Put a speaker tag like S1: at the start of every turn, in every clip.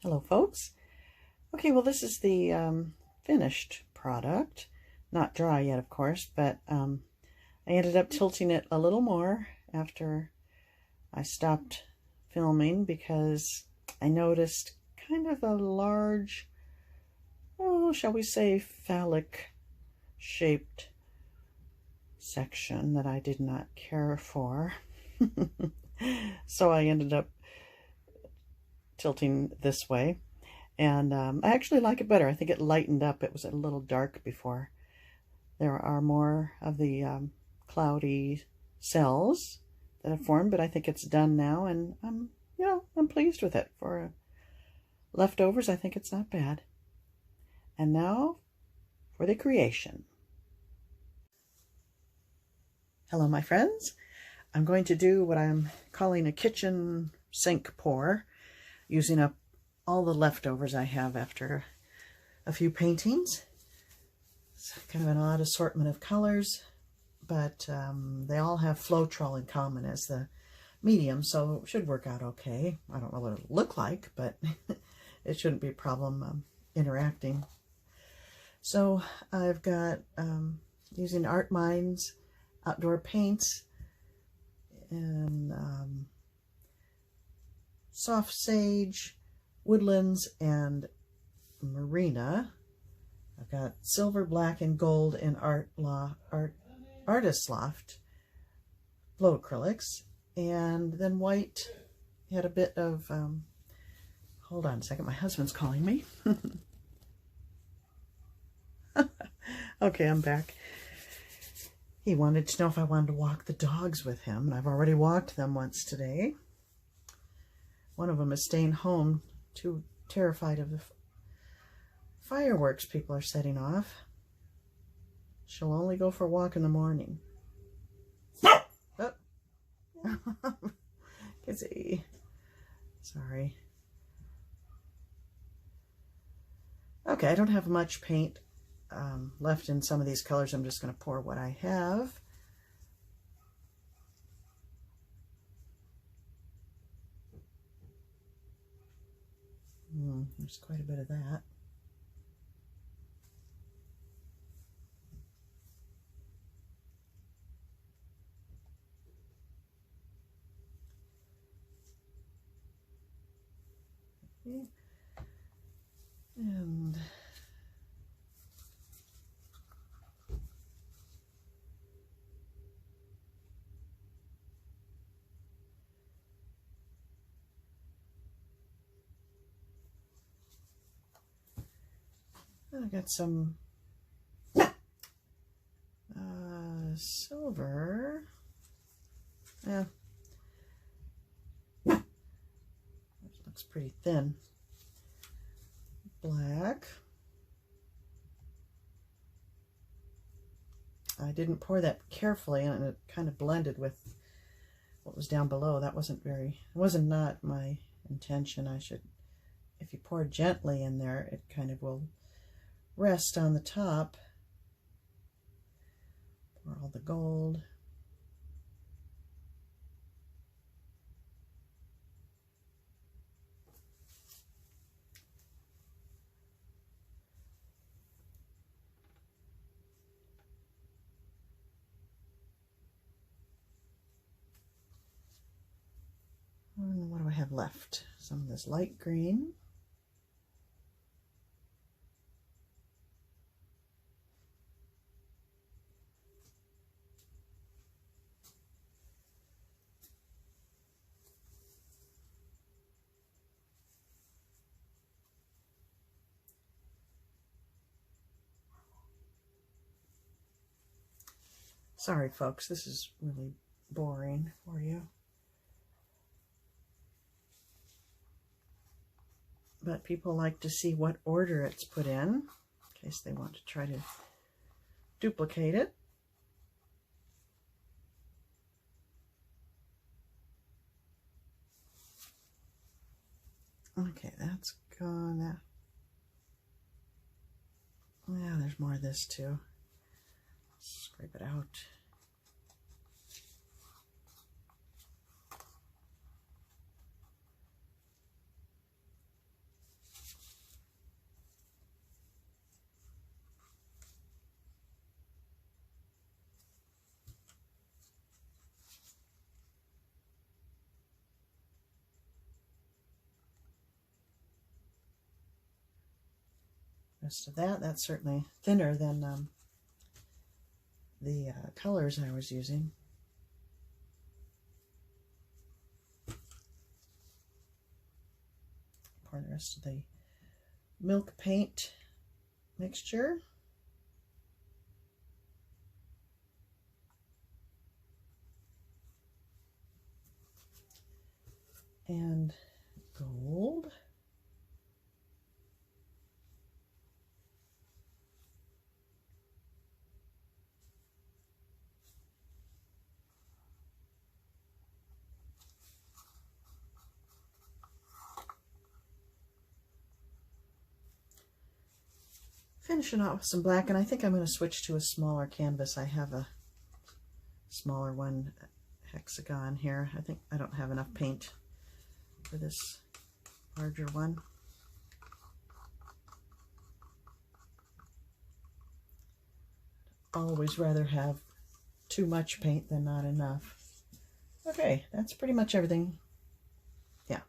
S1: Hello folks. Okay, well this is the finished product. Not dry yet, of course, but I ended up tilting it a little more after I stopped filming because I noticed kind of a large, shall we say, phallic shaped section that I did not care for. So I ended up tilting this way, and I actually like it better. I think it lightened up. It was a little dark before. There are more of the cloudy cells that have formed, but I think it's done now, and I'm pleased with it. For leftovers, I think it's not bad. And now for the creation. Hello, my friends. I'm going to do what I'm calling a kitchen sink pour, using up all the leftovers I have after a few paintings. It's kind of an odd assortment of colors, but they all have Floetrol in common as the medium, so it should work out okay. I don't know what it'll look like, but it shouldn't be a problem interacting. So I've got, using Art Minds outdoor paints and Soft Sage, Woodlands, and Marina. I've got silver, black, and gold in Artist Loft Flow Acrylics, and then white. Had a bit of, hold on a second, my husband's calling me. Okay, I'm back. He wanted to know if I wanted to walk the dogs with him, and I've already walked them once today. One of them is staying home, too terrified of the fireworks people are setting off. She'll only go for a walk in the morning. Oh. Kizzy. Sorry. Okay, I don't have much paint left in some of these colors. I'm just going to pour what I have. There's quite a bit of that. Okay. And I got some silver. Yeah, it looks pretty thin. Black. I didn't pour that carefully, and it kind of blended with what was down below. That wasn't not my intention. I should, if you pour gently in there, it kind of will rest on the top. Pour all the gold. And what do I have left? Some of this light green. Sorry, folks, this is really boring for you. But people like to see what order it's put in case they want to try to duplicate it. Okay, that's gone. Yeah, there's more of this too. Scrape it out. rest of that. That's certainly thinner than the colors I was using. Pour the rest of the milk paint mixture. And gold. Finishing off with some black, and I think I'm going to switch to a smaller canvas. I have a smaller one, hexagon here. I think I don't have enough paint for this larger one. Always rather have too much paint than not enough. Okay, that's pretty much everything. Yeah,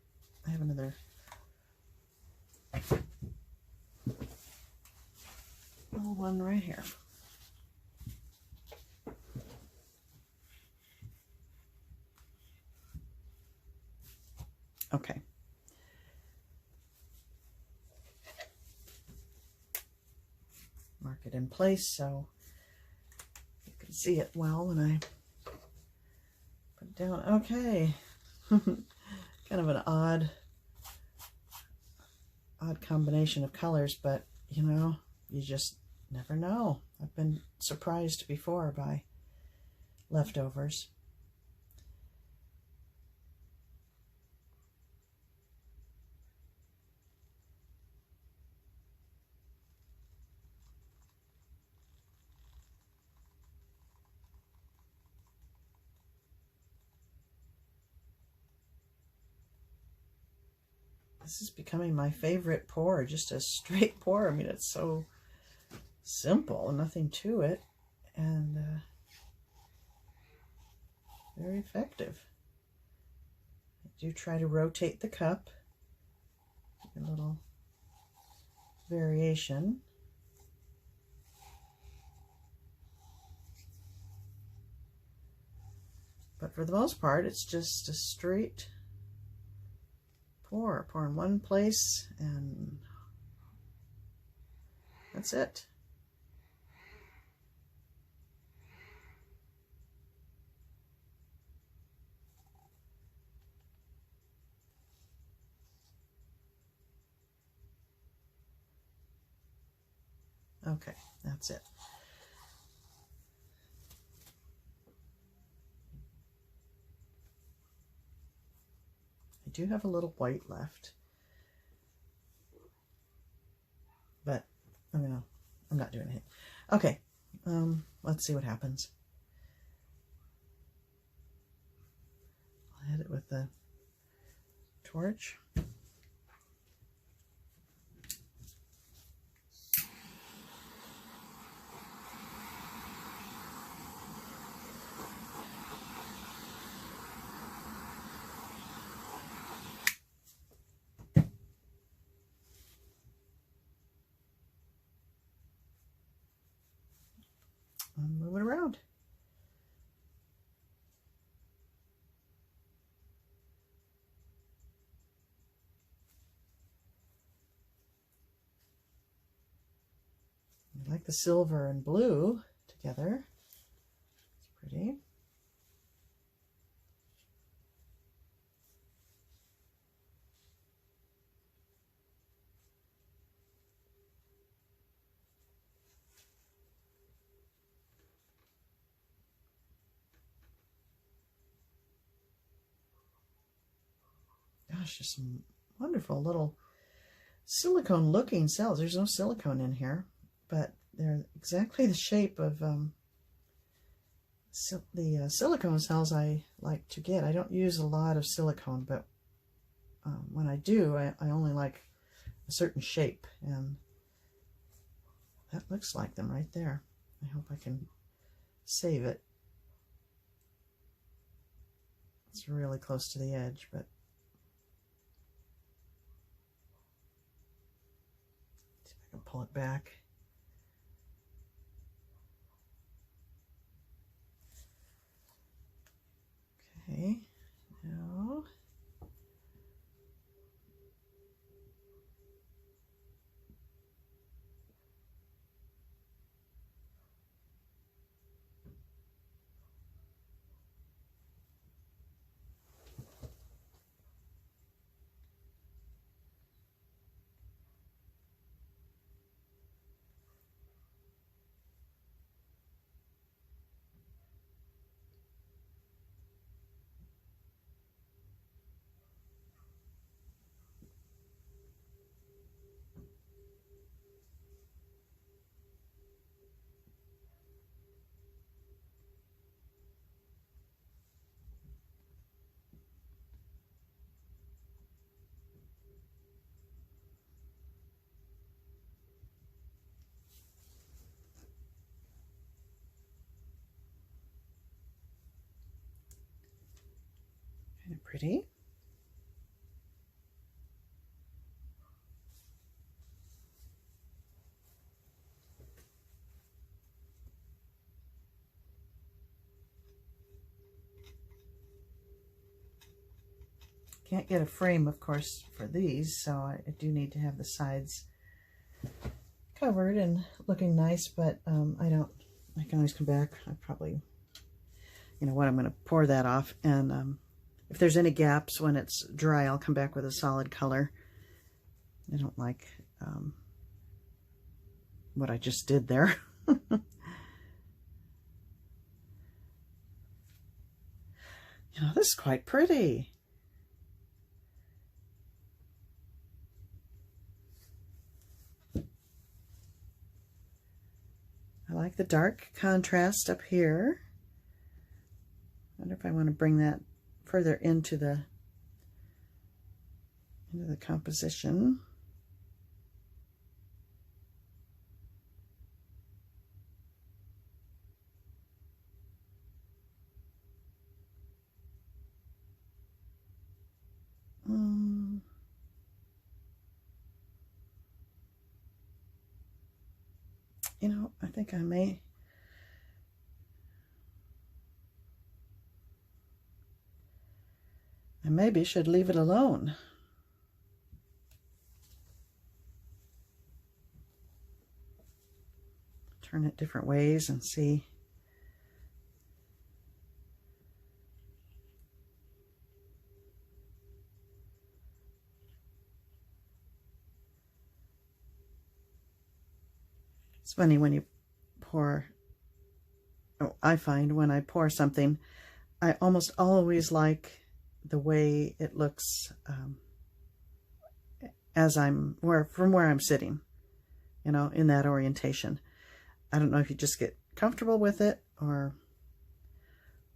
S1: I have another little one right here. Okay. Mark it in place so you can see it well when I put it down. Okay. Kind of an odd combination of colors, but you know, you just never know. I've been surprised before by leftovers. This is becoming my favorite pour, just a straight pour. I mean, it's so simple, nothing to it, and very effective. I do try to rotate the cup, a little variation. But for the most part, it's just a straight pour in one place, and that's it. Okay, that's it. I do have a little white left, but I'm not doing it. Okay, let's see what happens. I'll hit it with the torch. And move it around. I like the silver and blue together. It's pretty. Gosh, there's some wonderful little silicone looking cells. There's no silicone in here, but they're exactly the shape of the silicone cells I like to get. I don't use a lot of silicone, but when I do, I only like a certain shape, and that looks like them right there. I hope I can save it. It's really close to the edge, but can pull it back. Okay, now kind of pretty. Can't get a frame, of course, for these, so I do need to have the sides covered and looking nice, but I can always come back. I probably, you know what, I'm going to pour that off, and if there's any gaps when it's dry, I'll come back with a solid color. I don't like what I just did there. You know, this is quite pretty. I like the dark contrast up here. I wonder if I want to bring that further into the composition. You know, I think I maybe should leave it alone. Turn it different ways and see. It's funny when you pour, I find when I pour something, I almost always like the way it looks from where I'm sitting, you know, in that orientation. I don't know if you just get comfortable with it or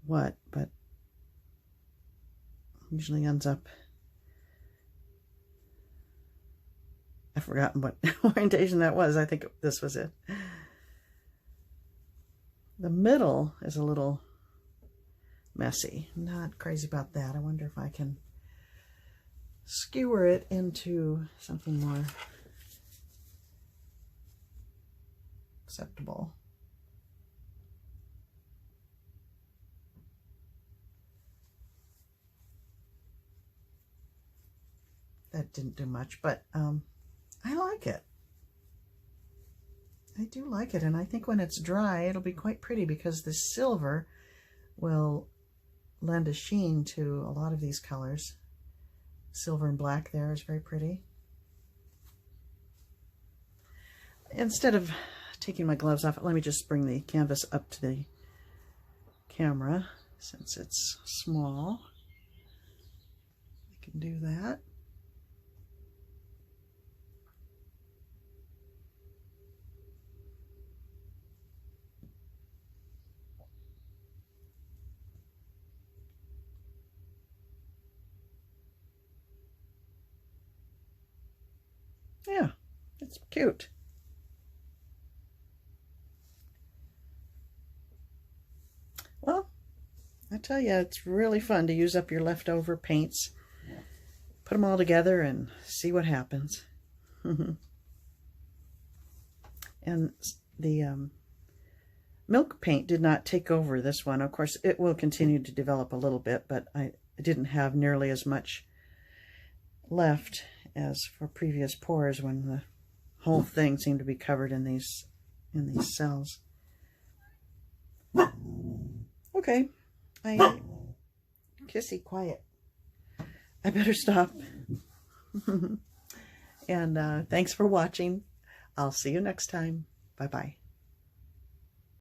S1: what, but usually ends up, I've forgotten what orientation that was. I think this was it. The middle is a little messy. Not crazy about that. I wonder if I can skewer it into something more acceptable. That didn't do much, but I like it. I do like it, and I think when it's dry, it'll be quite pretty because the silver will lend a sheen to a lot of these colors. Silver and black there is very pretty. Instead of taking my gloves off, let me just bring the canvas up to the camera since it's small. I can do that. Yeah, it's cute. Well, I tell you, it's really fun to use up your leftover paints. Put them all together and see what happens. And the milk paint did not take over this one. Of course, it will continue to develop a little bit, but I didn't have nearly as much left as for previous pours when the whole thing seemed to be covered in these cells. Okay, Kissy, quiet. I better stop. And thanks for watching. I'll see you next time. Bye-bye.